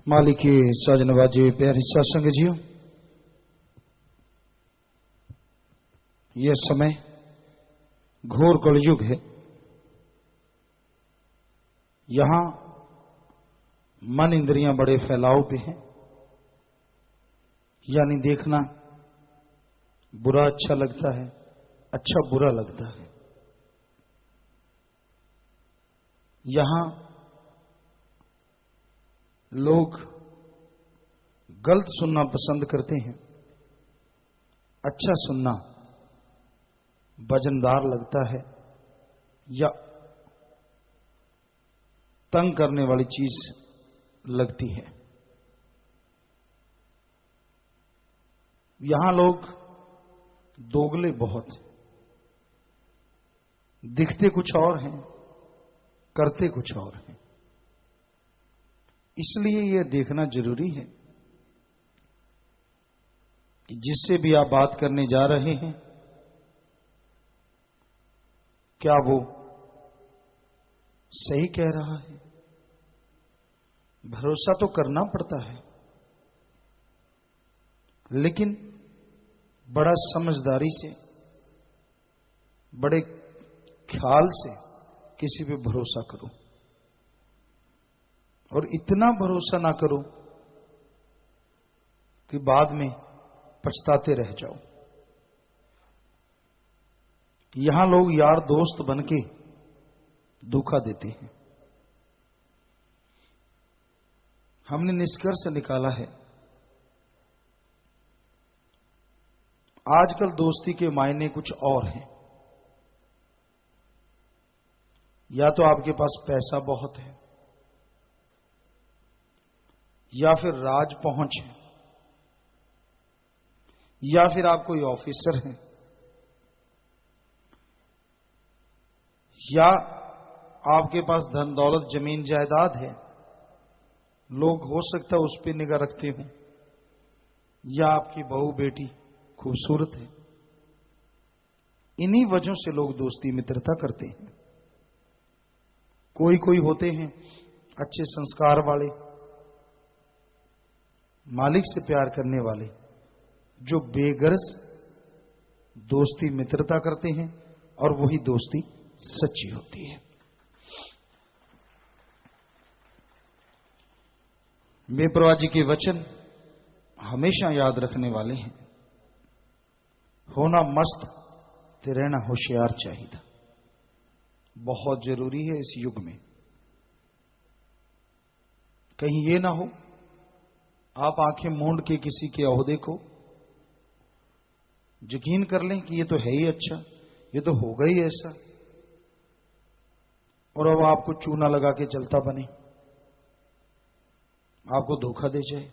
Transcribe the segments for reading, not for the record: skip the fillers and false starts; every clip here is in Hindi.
मालिकी साजनबाजी प्यारी सत्संग जियो, यह समय घोर कलयुग है। यहां मन इंद्रियां बड़े फैलाव पे हैं, यानी देखना बुरा अच्छा लगता है, अच्छा बुरा लगता है। यहां लोग गलत सुनना पसंद करते हैं, अच्छा सुनना वजनदार लगता है या तंग करने वाली चीज लगती है। यहां लोग दोगले बहुत हैं, दिखते कुछ और हैं, करते कुछ और हैं। इसलिए यह देखना जरूरी है कि जिससे भी आप बात करने जा रहे हैं, क्या वो सही कह रहा है। भरोसा तो करना पड़ता है, लेकिन बड़ा समझदारी से, बड़े ख्याल से किसी पे भरोसा करो, और इतना भरोसा ना करो कि बाद में पछताते रह जाओ। यहां लोग यार दोस्त बनके धोखा देते हैं। हमने निष्कर्ष निकाला है, आजकल दोस्ती के मायने कुछ और हैं। या तो आपके पास पैसा बहुत है, या फिर राज पहुंच है, या फिर आप कोई ऑफिसर हैं, या आपके पास धन दौलत जमीन जायदाद है। लोग हो सकता है उस पर निगाह रखते हों, या आपकी बहू बेटी खूबसूरत है। इन्हीं वजहों से लोग दोस्ती मित्रता करते हैं। कोई कोई होते हैं अच्छे संस्कार वाले, मालिक से प्यार करने वाले, जो बेगर्ज दोस्ती मित्रता करते हैं, और वही दोस्ती सच्ची होती है। बेप्रवाह जी के वचन हमेशा याद रखने वाले हैं। होना मस्त ते रहना होशियार चाहिए, बहुत जरूरी है इस युग में। कहीं ये ना हो आप आंखें मूंद के किसी के ओहदे को यकीन कर लें कि ये तो है ही अच्छा, ये तो होगा ही ऐसा, और अब आपको चूना लगा के चलता बने, आपको धोखा दे जाए।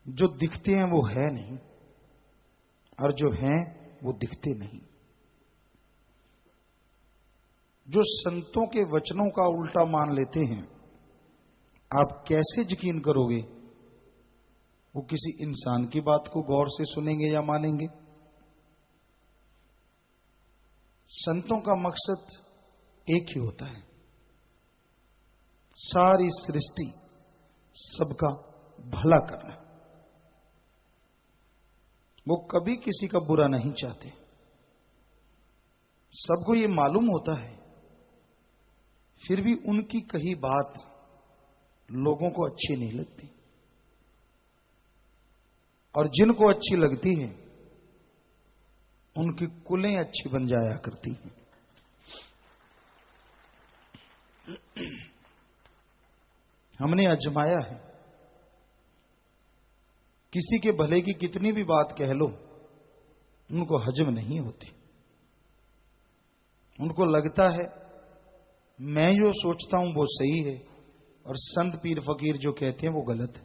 जो दिखते हैं वो है नहीं, और जो हैं वो दिखते नहीं। जो संतों के वचनों का उल्टा मान लेते हैं, आप कैसे यकीन करोगे वो किसी इंसान की बात को गौर से सुनेंगे या मानेंगे। संतों का मकसद एक ही होता है, सारी सृष्टि सबका भला करना। वो कभी किसी का बुरा नहीं चाहते। सबको ये मालूम होता है, फिर भी उनकी कही बात लोगों को अच्छी नहीं लगती, और जिनको अच्छी लगती है उनकी कुलें अच्छी बन जाया करती हैं। हमने आजमाया है, किसी के भले की कितनी भी बात कह लो, उनको हजम नहीं होती। उनको लगता है मैं जो सोचता हूं वो सही है, और संत पीर फकीर जो कहते हैं वो गलत है।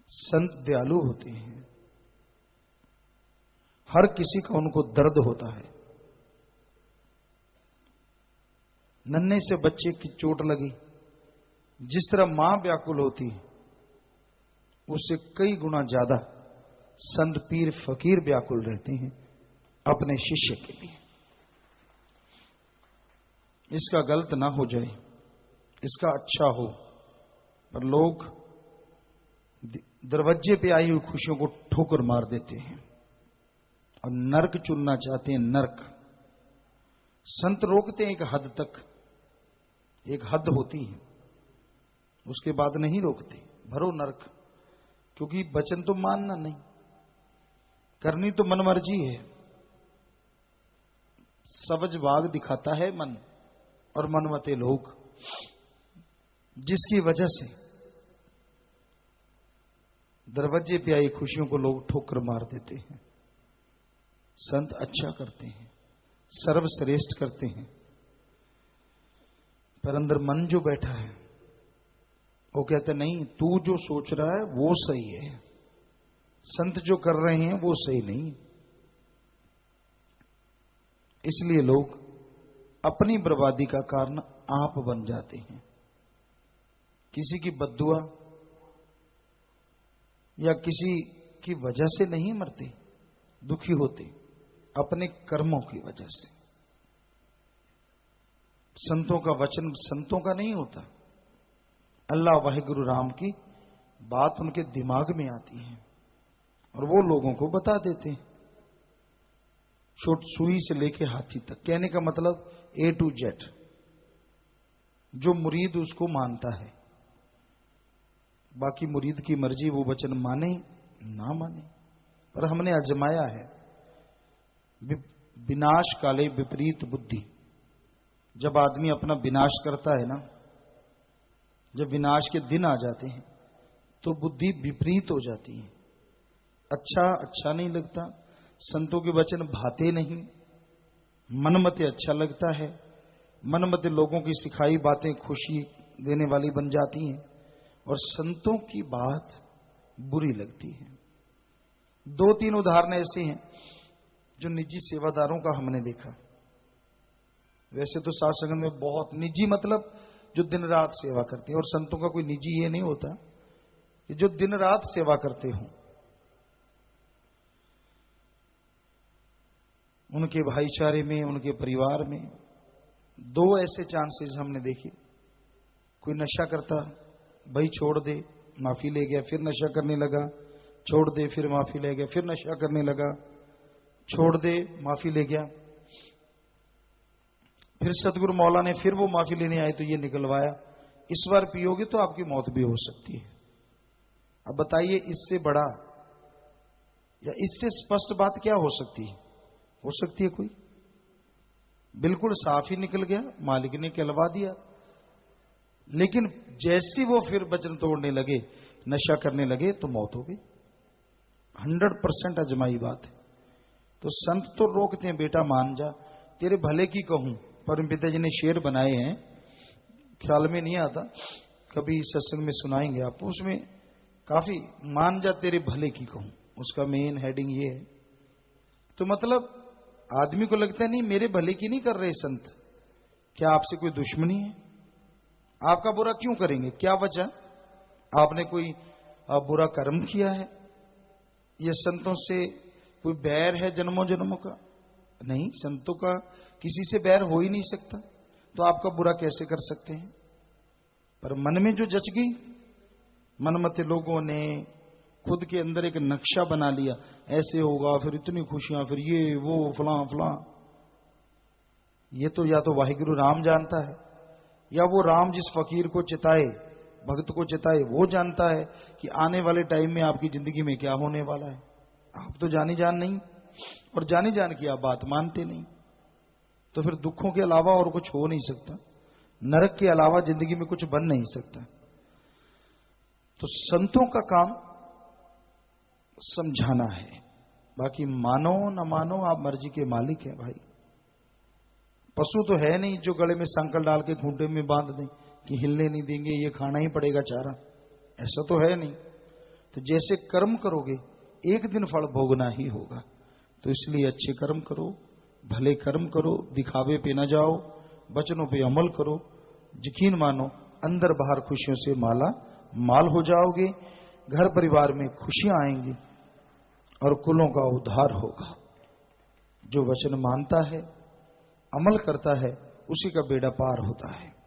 संत दयालु होते हैं, हर किसी का उनको दर्द होता है। नन्हे से बच्चे की चोट लगी, जिस तरह मां व्याकुल होती है, उससे कई गुना ज्यादा संत पीर फकीर व्याकुल रहते हैं अपने शिष्य के लिए। इसका गलत ना हो जाए, इसका अच्छा हो, पर लोग दरवाजे पे आई हुई खुशियों को ठोकर मार देते हैं और नरक चुनना चाहते हैं। नरक संत रोकते हैं एक हद तक, एक हद होती है, उसके बाद नहीं रोकते। भरो नरक, क्योंकि वचन तो मानना नहीं, करनी तो मनमर्जी है। सवज बाग दिखाता है मन और मनमते लोग, जिसकी वजह से दरवाजे पे आई खुशियों को लोग ठोकर मार देते हैं। संत अच्छा करते हैं, सर्वश्रेष्ठ करते हैं, पर अंदर मन जो बैठा है वो कहता नहीं, तू जो सोच रहा है वो सही है, संत जो कर रहे हैं वो सही नहीं। इसलिए लोग अपनी बर्बादी का कारण आप बन जाते हैं। किसी की बद्दुआ या किसी की वजह से नहीं मरते, दुखी होते अपने कर्मों की वजह से। संतों का वचन संतों का नहीं होता, अल्लाह वाहिगुरु राम की बात उनके दिमाग में आती है और वो लोगों को बता देते हैं, छोट सुई से लेके हाथी तक। कहने का मतलब A to Z, जो मुरीद उसको मानता है। बाकी मुरीद की मर्जी, वो वचन माने ना माने। पर हमने आजमाया है, विनाश काले विपरीत बुद्धि। जब आदमी अपना विनाश करता है ना, जब विनाश के दिन आ जाते हैं तो बुद्धि विपरीत हो जाती है। अच्छा नहीं लगता, संतों के वचन भाते नहीं, मनमते अच्छा लगता है। मनमते लोगों की सिखाई बातें खुशी देने वाली बन जाती हैं और संतों की बात बुरी लगती है। 2-3 उदाहरण ऐसे हैं जो निजी सेवादारों का हमने देखा। वैसे तो साथ संगत में बहुत निजी, मतलब जो दिन रात सेवा करते हैं, और संतों का कोई निजी ये नहीं होता कि जो दिन रात सेवा करते हों। उनके भाईचारे में, उनके परिवार में 2 ऐसे चांसेस हमने देखे। कोई नशा करता, भाई छोड़ दे, माफी ले गया, फिर नशा करने लगा, छोड़ दे, फिर माफी ले गया, फिर नशा करने लगा, छोड़ दे, माफी ले गया। फिर सतगुरु मौला ने फिर वो माफी लेने आए तो ये निकलवाया, इस बार पियोगे तो आपकी मौत भी हो सकती है। अब बताइए, इससे बड़ा या इससे स्पष्ट बात क्या हो सकती है? हो सकती है कोई? बिल्कुल साफ ही निकल गया, मालिक ने कहलवा दिया। लेकिन जैसी वो फिर वचन तोड़ने लगे, नशा करने लगे, तो मौत हो गई। 100% अजमाई बात है। तो संत तो रोकते हैं, बेटा मान जा, तेरे भले की कहूं। परम पिताजी ने शेर बनाए हैं, ख्याल में नहीं आता, कभी सत्संग में सुनाएंगे आपको। उसमें काफी, मान जा तेरे भले की कहूं, उसका मेन हेडिंग ये है। तो मतलब आदमी को लगता है नहीं, मेरे भले की नहीं कर रहे संत, क्या आपसे कोई दुश्मनी है? आपका बुरा क्यों करेंगे? क्या वजह? आपने कोई बुरा कर्म किया है? ये संतों से कोई बैर है जन्मों जन्मों का? नहीं, संतों का किसी से बैर हो ही नहीं सकता, तो आपका बुरा कैसे कर सकते हैं? पर मन में जो जच गई, मनमते लोगों ने खुद के अंदर एक नक्शा बना लिया, ऐसे होगा, फिर इतनी खुशियां, फिर ये वो फलां फलां। ये तो या तो वाहिगुरु राम जानता है, या वो राम जिस फकीर को चिताए, भक्त को चिताए, वो जानता है कि आने वाले टाइम में आपकी जिंदगी में क्या होने वाला है। आप तो जानी जान नहीं, और जानी जान की आप बात मानते नहीं। तो फिर दुखों के अलावा और कुछ हो नहीं सकता, नरक के अलावा जिंदगी में कुछ बन नहीं सकता। तो संतों का काम समझाना है, बाकी मानो न मानो आप मर्जी के मालिक हैं भाई। पशु तो है नहीं जो गले में संकल डाल के खूंटे में बांध दें कि हिलने नहीं देंगे, ये खाना ही पड़ेगा चारा, ऐसा तो है नहीं। तो जैसे कर्म करोगे एक दिन फल भोगना ही होगा। तो इसलिए अच्छे कर्म करो, भले कर्म करो, दिखावे पे न जाओ, वचनों पे अमल करो, यकीन मानो अंदर बाहर खुशियों से माला माल हो जाओगे। घर परिवार में खुशियां आएंगी और कुलों का उद्धार होगा। जो वचन मानता है, अमल करता है, उसी का बेड़ा पार होता है।